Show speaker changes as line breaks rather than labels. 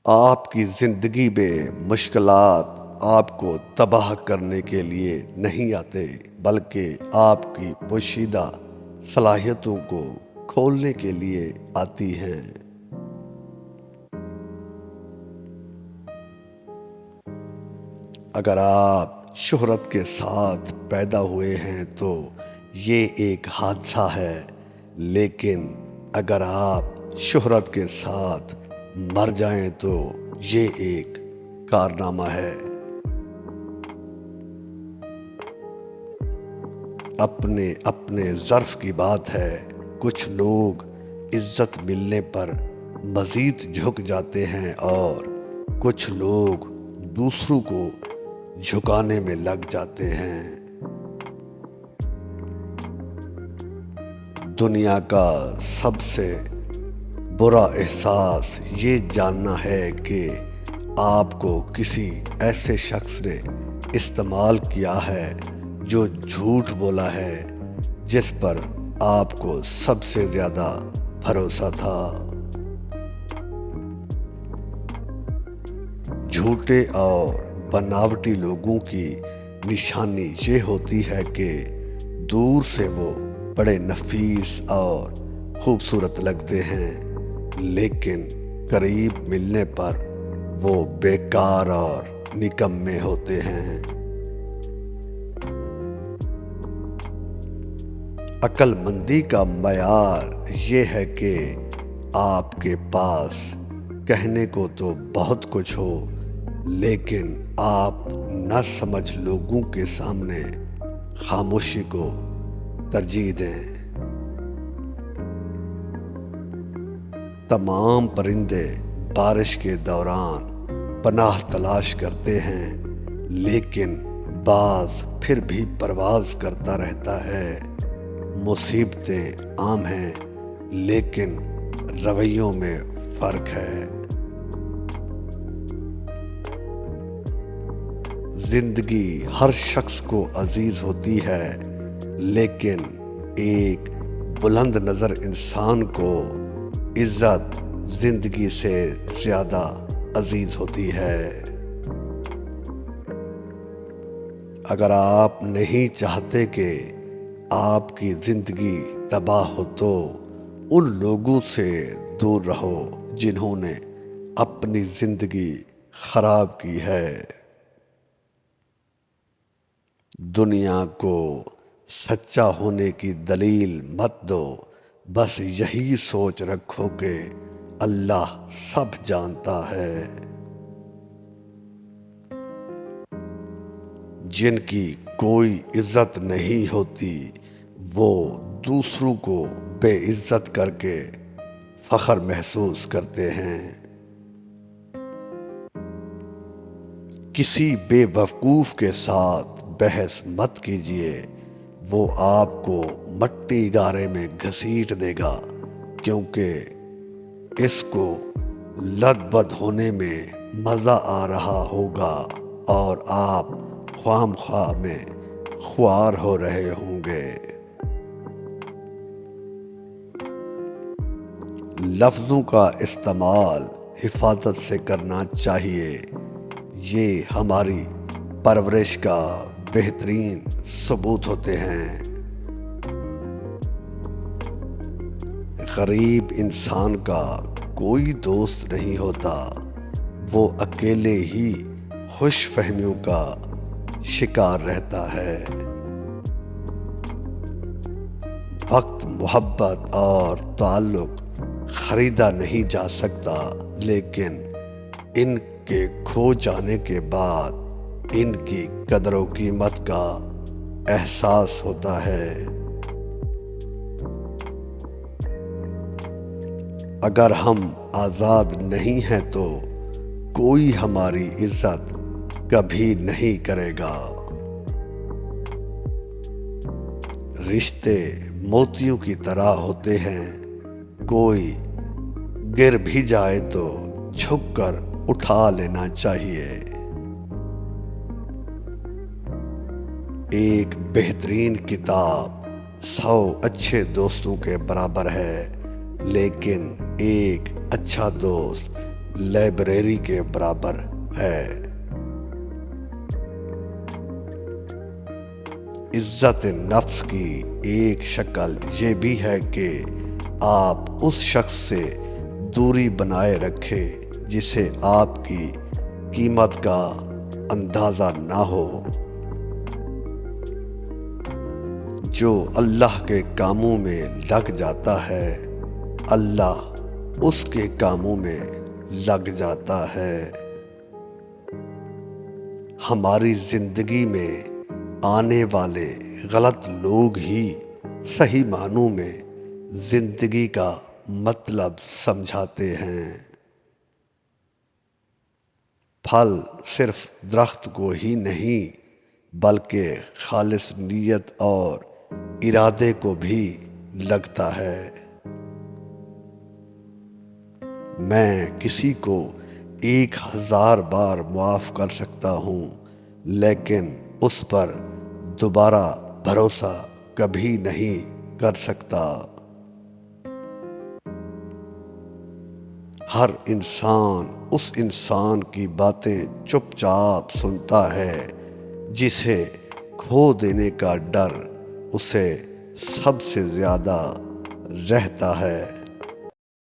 آپ کی زندگی میں مشکلات آپ کو تباہ کرنے کے لیے نہیں آتے، بلکہ آپ کی پوشیدہ صلاحیتوں کو کھولنے کے لیے آتی ہیں۔ اگر آپ شہرت کے ساتھ پیدا ہوئے ہیں تو یہ ایک حادثہ ہے، لیکن اگر آپ شہرت کے ساتھ مر جائیں تو یہ ایک کارنامہ ہے۔ اپنے اپنے ظرف کی بات ہے، کچھ لوگ عزت ملنے پر مزید جھک جاتے ہیں اور کچھ لوگ دوسروں کو جھکانے میں لگ جاتے ہیں۔ دنیا کا سب سے برا احساس یہ جاننا ہے کہ آپ کو کسی ایسے شخص نے استعمال کیا ہے جو جھوٹ بولا ہے جس پر آپ کو سب سے زیادہ بھروسہ تھا۔ جھوٹے اور بناوٹی لوگوں کی نشانی یہ ہوتی ہے کہ دور سے وہ بڑے نفیس اور خوبصورت لگتے ہیں، لیکن قریب ملنے پر وہ بیکار اور نکمے ہوتے ہیں۔ عقل مندی کا معیار یہ ہے کہ آپ کے پاس کہنے کو تو بہت کچھ ہو، لیکن آپ نہ سمجھ لوگوں کے سامنے خاموشی کو ترجیح دیں۔ تمام پرندے بارش کے دوران پناہ تلاش کرتے ہیں، لیکن باز پھر بھی پرواز کرتا رہتا ہے۔ مصیبتیں عام ہیں، لیکن رویوں میں فرق ہے۔ زندگی ہر شخص کو عزیز ہوتی ہے، لیکن ایک بلند نظر انسان کو عزت زندگی سے زیادہ عزیز ہوتی ہے۔ اگر آپ نہیں چاہتے کہ آپ کی زندگی تباہ ہو تو ان لوگوں سے دور رہو جنہوں نے اپنی زندگی خراب کی ہے۔ دنیا کو سچا ہونے کی دلیل مت دو، بس یہی سوچ رکھو کہ اللہ سب جانتا ہے۔ جن کی کوئی عزت نہیں ہوتی وہ دوسروں کو بے عزت کر کے فخر محسوس کرتے ہیں۔ کسی بے وقوف کے ساتھ بحث مت کیجیے، وہ آپ کو مٹی گارے میں گھسیٹ دے گا، کیونکہ اس کو لد بد ہونے میں مزہ آ رہا ہوگا اور آپ خواہ خواہ میں خوار ہو رہے ہوں گے۔ لفظوں کا استعمال حفاظت سے کرنا چاہیے، یہ ہماری پرورش کا بہترین ثبوت ہوتے ہیں۔ غریب انسان کا کوئی دوست نہیں ہوتا، وہ اکیلے ہی خوش فہمیوں کا شکار رہتا ہے۔ وقت، محبت اور تعلق خریدا نہیں جا سکتا، لیکن ان کے کھو جانے کے بعد ان کی قدر و قیمت کا احساس ہوتا ہے۔ اگر ہم آزاد نہیں ہیں تو کوئی ہماری عزت کبھی نہیں کرے گا۔ رشتے موتیوں کی طرح ہوتے ہیں، کوئی گر بھی جائے تو جھک کر اٹھا لینا چاہیے۔ ایک بہترین کتاب 100 اچھے دوستوں کے برابر ہے، لیکن ایک اچھا دوست لائبریری کے برابر ہے۔ عزت نفس کی ایک شکل یہ بھی ہے کہ آپ اس شخص سے دوری بنائے رکھیں جسے آپ کی قیمت کا اندازہ نہ ہو، جو اللہ کے کاموں میں لگ جاتا ہے اللہ اس کے کاموں میں لگ جاتا ہے۔ ہماری زندگی میں آنے والے غلط لوگ ہی صحیح معنوں میں زندگی کا مطلب سمجھاتے ہیں۔ پھل صرف درخت کو ہی نہیں بلکہ خالص نیت اور ارادے کو بھی لگتا ہے۔ میں کسی کو 1000 بار معاف کر سکتا ہوں لیکن اس پر دوبارہ بھروسہ کبھی نہیں کر سکتا۔ ہر انسان اس انسان کی باتیں چپ چاپ سنتا ہے جسے کھو دینے کا ڈر اسے سب سے زیادہ رہتا ہے۔